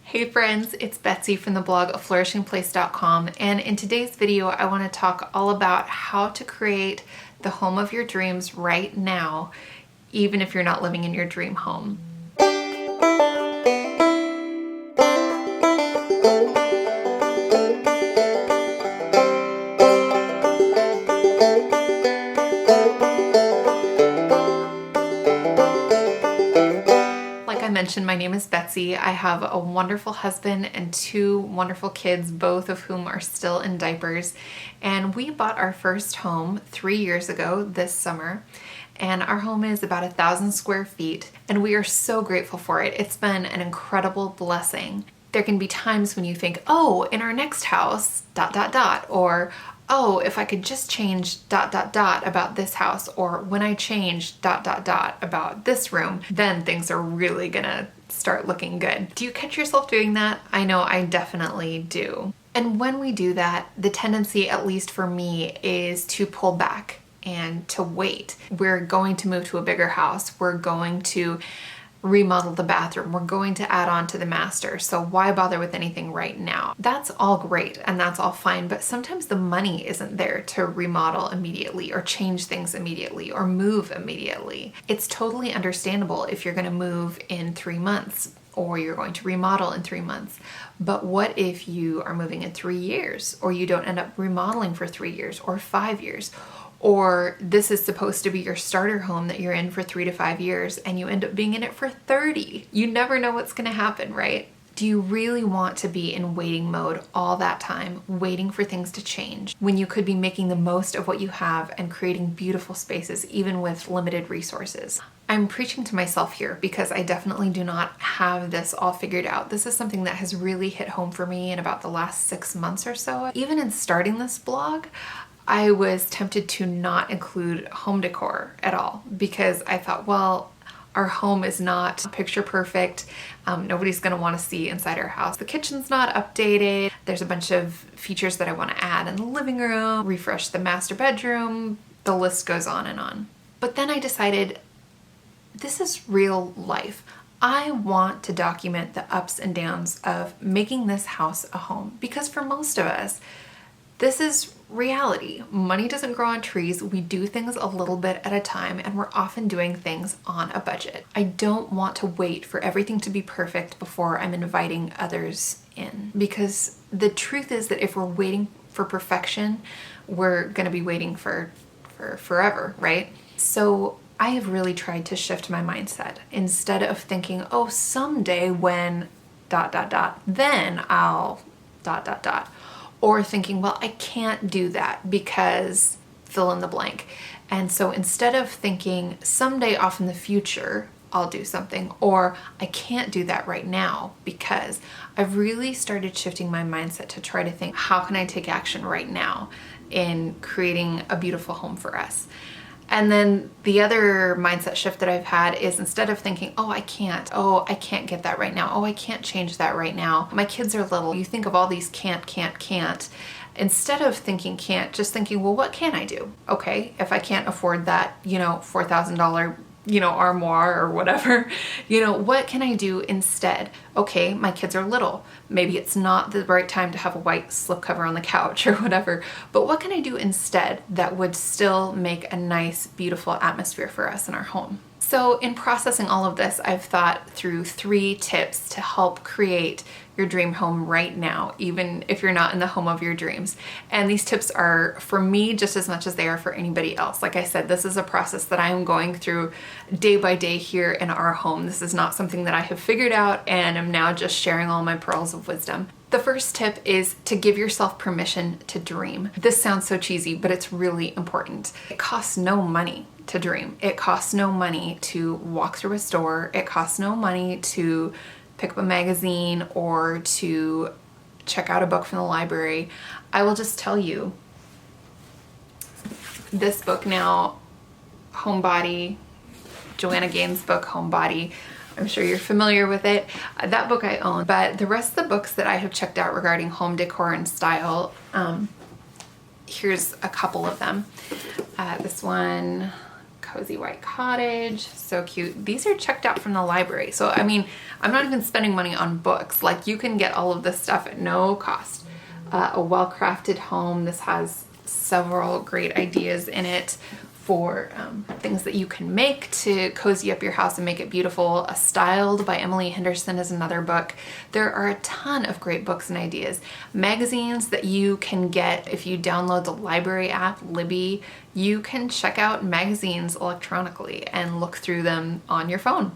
Hey friends, it's Betsy from the blog flourishingplace.com, and in today's video I want to talk all about how to create the home of your dreams right now, even if you're not living in your dream home. My name is Betsy. I have a wonderful husband and two wonderful kids, both of whom are still in diapers. And we bought our first home 3 years ago this summer. And our home is about 1,000 square feet. And we are so grateful for it. It's been an incredible blessing. There can be times when you think, oh, in our next house, ... or oh, if I could just change ... about this house, or when I change ... about this room, then things are really gonna start looking good. Do you catch yourself doing that? I know I definitely do. And when we do that, the tendency, at least for me, is to pull back and to wait. We're going to move to a bigger house. We're going to remodel the bathroom. We're going to add on to the master. So why bother with anything right now? That's all great and that's all fine, but sometimes the money isn't there to remodel immediately or change things immediately or move immediately. It's totally understandable if you're going to move in 3 months or you're going to remodel in 3 months. But what if you are moving in 3 years, or you don't end up remodeling for 3 years or 5 years? Or this is supposed to be your starter home that you're in for 3 to 5 years and you end up being in it for 30. You never know what's gonna happen, right? Do you really want to be in waiting mode all that time, waiting for things to change, when you could be making the most of what you have and creating beautiful spaces even with limited resources? I'm preaching to myself here because I definitely do not have this all figured out. This is something that has really hit home for me in about the last 6 months or so. Even in starting this blog, I was tempted to not include home decor at all because I thought, well, our home is not picture perfect. Nobody's gonna wanna see inside our house. The kitchen's not updated. There's a bunch of features that I wanna add in the living room, refresh the master bedroom, the list goes on and on. But then I decided, this is real life. I want to document the ups and downs of making this house a home because for most of us, this is reality. Money doesn't grow on trees. We do things a little bit at a time, and we're often doing things on a budget. I don't want to wait for everything to be perfect before I'm inviting others in, because the truth is that if we're waiting for perfection, we're gonna be waiting for forever, right? So I have really tried to shift my mindset. Instead of thinking, oh, someday when ... then I'll ... or thinking, well, I can't do that because fill in the blank. And so instead of thinking someday off in the future, I'll do something, or I can't do that right now, because I've really started shifting my mindset to try to think, how can I take action right now in creating a beautiful home for us? And then the other mindset shift that I've had is instead of thinking, oh, I can't get that right now. Oh, I can't change that right now. My kids are little. You think of all these can't. Instead of thinking can't, just thinking, well, what can I do? Okay, if I can't afford that, $4,000, armoire or whatever, what can I do instead? Okay, my kids are little. Maybe it's not the right time to have a white slipcover on the couch or whatever, but what can I do instead that would still make a nice, beautiful atmosphere for us in our home? So in processing all of this, I've thought through 3 tips to help create your dream home right now, even if you're not in the home of your dreams. And these tips are for me just as much as they are for anybody else. Like I said, this is a process that I am going through day by day here in our home. This is not something that I have figured out and am now just sharing all my pearls of wisdom. The first tip is to give yourself permission to dream. This sounds so cheesy, but it's really important. It costs no money to dream. It costs no money to walk through a store. It costs no money to pick up a magazine or to check out a book from the library. I will just tell you, this book now, Homebody, Joanna Gaines' book, Homebody, I'm sure you're familiar with it. That book I own, but the rest of the books that I have checked out regarding home decor and style, here's a couple of them. This one cozy white cottage, so cute. These are checked out from the library. So, I mean, I'm not even spending money on books. Like, you can get all of this stuff at no cost. A well-crafted home. This has several great ideas in it for things that you can make to cozy up your house and make it beautiful. Styled by Emily Henderson is another book. There are a ton of great books and ideas. Magazines that you can get if you download the library app, Libby. You can check out magazines electronically and look through them on your phone.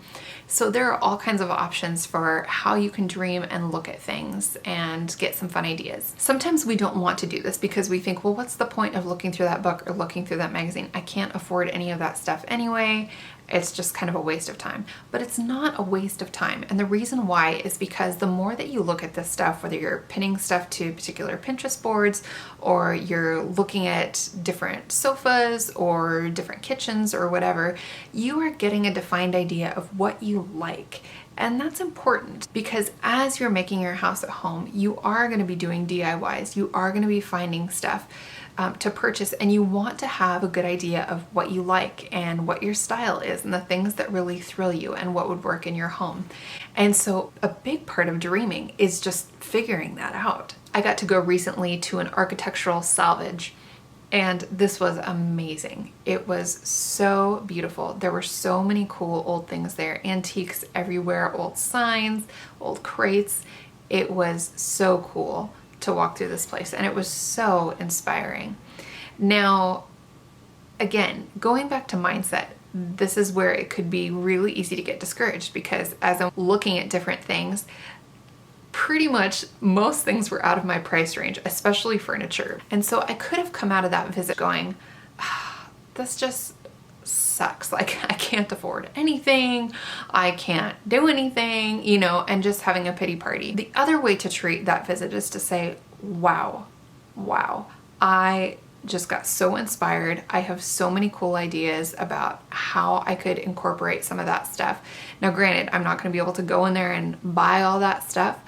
So there are all kinds of options for how you can dream and look at things and get some fun ideas. Sometimes we don't want to do this because we think, well, what's the point of looking through that book or looking through that magazine? I can't afford any of that stuff anyway. It's just kind of a waste of time. But it's not a waste of time. And the reason why is because the more that you look at this stuff, whether you're pinning stuff to particular Pinterest boards or you're looking at different sofas or different kitchens or whatever, you are getting a defined idea of what you like. And that's important because as you're making your house at home, you are going to be doing DIYs. You are going to be finding stuff to purchase, and you want to have a good idea of what you like and what your style is and the things that really thrill you and what would work in your home. And so a big part of dreaming is just figuring that out. I got to go recently to an architectural salvage, and this was amazing. It was so beautiful. There were so many cool old things there, antiques everywhere, old signs, old crates. It was so cool to walk through this place, and it was so inspiring. Now, again, going back to mindset, this is where it could be really easy to get discouraged because as I'm looking at different things, pretty much most things were out of my price range, especially furniture. And so I could have come out of that visit going, this just sucks. Like, I can't afford anything. I can't do anything, you know, and just having a pity party. The other way to treat that visit is to say, wow, I just got so inspired. I have so many cool ideas about how I could incorporate some of that stuff. Now, granted, I'm not going to be able to go in there and buy all that stuff,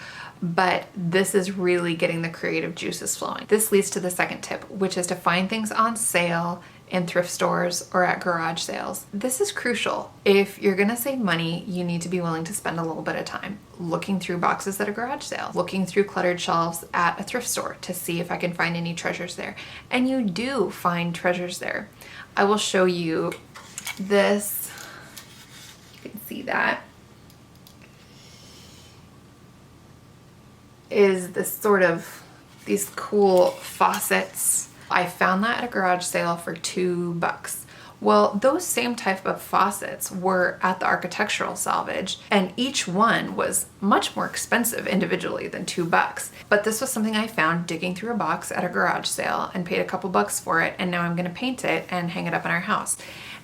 but this is really getting the creative juices flowing. This leads to the second tip, which is to find things on sale in thrift stores or at garage sales. This is crucial. If you're gonna save money, you need to be willing to spend a little bit of time looking through boxes at a garage sale, looking through cluttered shelves at a thrift store to see if I can find any treasures there. And you do find treasures there. I will show you this. You can see that. Is this sort of these cool faucets. I found that at a garage sale for $2. Well, those same type of faucets were at the architectural salvage, and each one was much more expensive individually than $2. But this was something I found digging through a box at a garage sale and paid a couple bucks for it, and now I'm gonna paint it and hang it up in our house.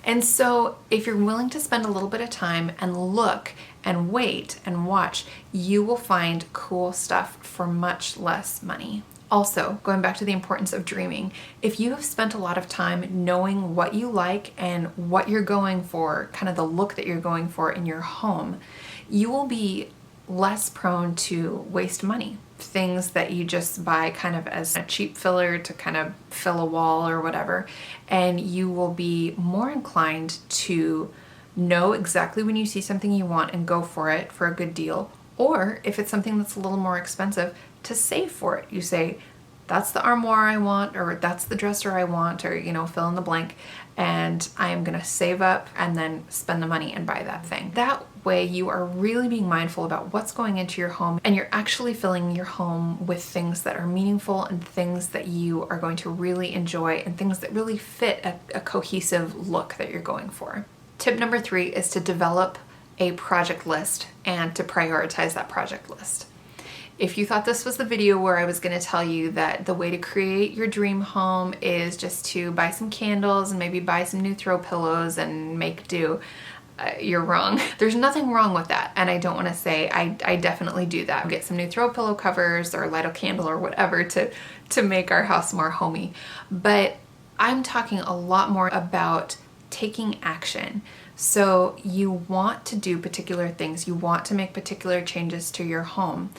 And so if you're willing to spend a little bit of time and look and wait and watch, you will find cool stuff for much less money. Also, going back to the importance of dreaming, if you have spent a lot of time knowing what you like and what you're going for, kind of the look that you're going for in your home, you will be less prone to waste money. Things that you just buy kind of as a cheap filler to kind of fill a wall or whatever, and you will be more inclined to know exactly when you see something you want and go for it for a good deal. Or if it's something that's a little more expensive, to save for it. You say, that's the armoire I want, or that's the dresser I want, or, you know, fill in the blank, and I am gonna save up and then spend the money and buy that thing. That way you are really being mindful about what's going into your home, and you're actually filling your home with things that are meaningful and things that you are going to really enjoy and things that really fit a cohesive look that you're going for. Tip number 3 is to develop a project list and to prioritize that project list. If you thought this was the video where I was going to tell you that the way to create your dream home is just to buy some candles and maybe buy some new throw pillows and make do, you're wrong. There's nothing wrong with that, and I don't want to say I definitely do that. Get some new throw pillow covers or light a candle or whatever to make our house more homey. But I'm talking a lot more about taking action. So you want to do particular things, you want to make particular changes to your home.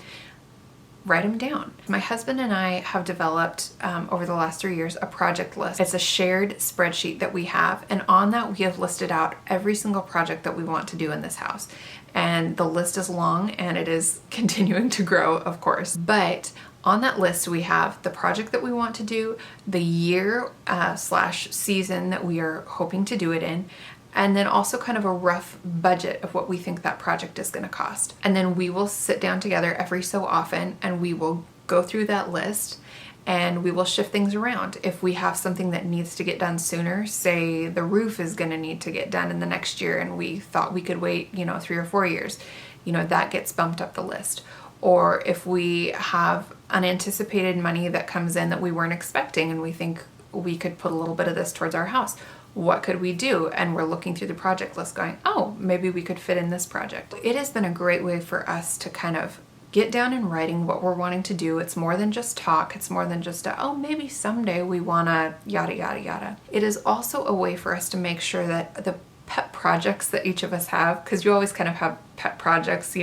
write them down. My husband and I have developed over the last 3 years a project list. It's a shared spreadsheet that we have, and on that we have listed out every single project that we want to do in this house. And the list is long and it is continuing to grow, of course. But on that list we have the project that we want to do, the year slash season that we are hoping to do it in, and then also kind of a rough budget of what we think that project is going to cost. And then we will sit down together every so often and we will go through that list and we will shift things around. If we have something that needs to get done sooner, say the roof is going to need to get done in the next year and we thought we could wait, 3 or 4 years, that gets bumped up the list. Or if we have unanticipated money that comes in that we weren't expecting and we think we could put a little bit of this towards our house, what could we do? And we're looking through the project list going, oh, maybe we could fit in this project. It has been a great way for us to kind of get down in writing what we're wanting to do. It's more than just talk. It's more than just maybe someday we want to yada, yada, yada. It is also a way for us to make sure that the pet projects that each of us have, because you always kind of have pet projects,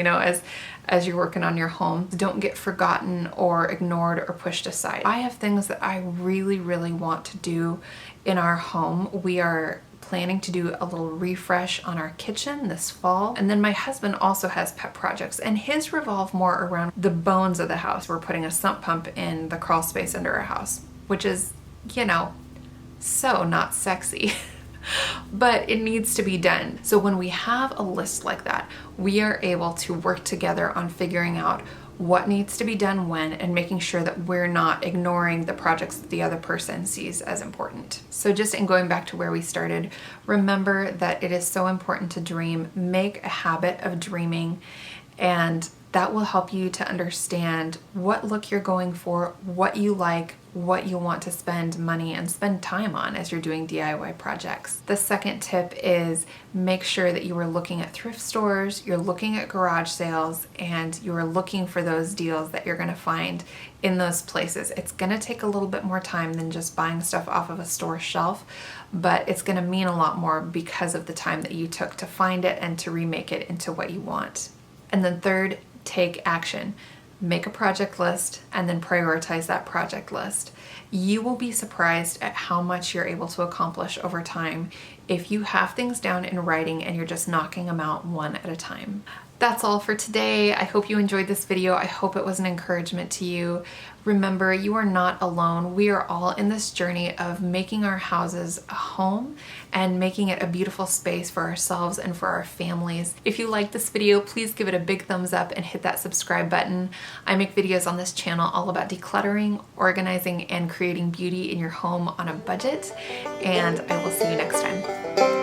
as you're working on your home, don't get forgotten or ignored or pushed aside. I have things that I really, really want to do in our home. We are planning to do a little refresh on our kitchen this fall. And then my husband also has pet projects, and his revolve more around the bones of the house. We're putting a sump pump in the crawl space under our house, which is, so not sexy. But it needs to be done. So when we have a list like that, we are able to work together on figuring out what needs to be done when and making sure that we're not ignoring the projects that the other person sees as important. So just in going back to where we started, remember that it is so important to dream. Make a habit of dreaming, and that will help you to understand what look you're going for, what you like, what you want to spend money and spend time on as you're doing DIY projects. The second tip is make sure that you are looking at thrift stores, you're looking at garage sales, and you're looking for those deals that you're going to find in those places. It's going to take a little bit more time than just buying stuff off of a store shelf, but it's going to mean a lot more because of the time that you took to find it and to remake it into what you want. And then third, take action. Make a project list and then prioritize that project list. You will be surprised at how much you're able to accomplish over time if you have things down in writing and you're just knocking them out one at a time. That's all for today. I hope you enjoyed this video. I hope it was an encouragement to you. Remember, you are not alone. We are all in this journey of making our houses a home and making it a beautiful space for ourselves and for our families. If you like this video, please give it a big thumbs up and hit that subscribe button. I make videos on this channel all about decluttering, organizing, and creating beauty in your home on a budget. And I will see you next time.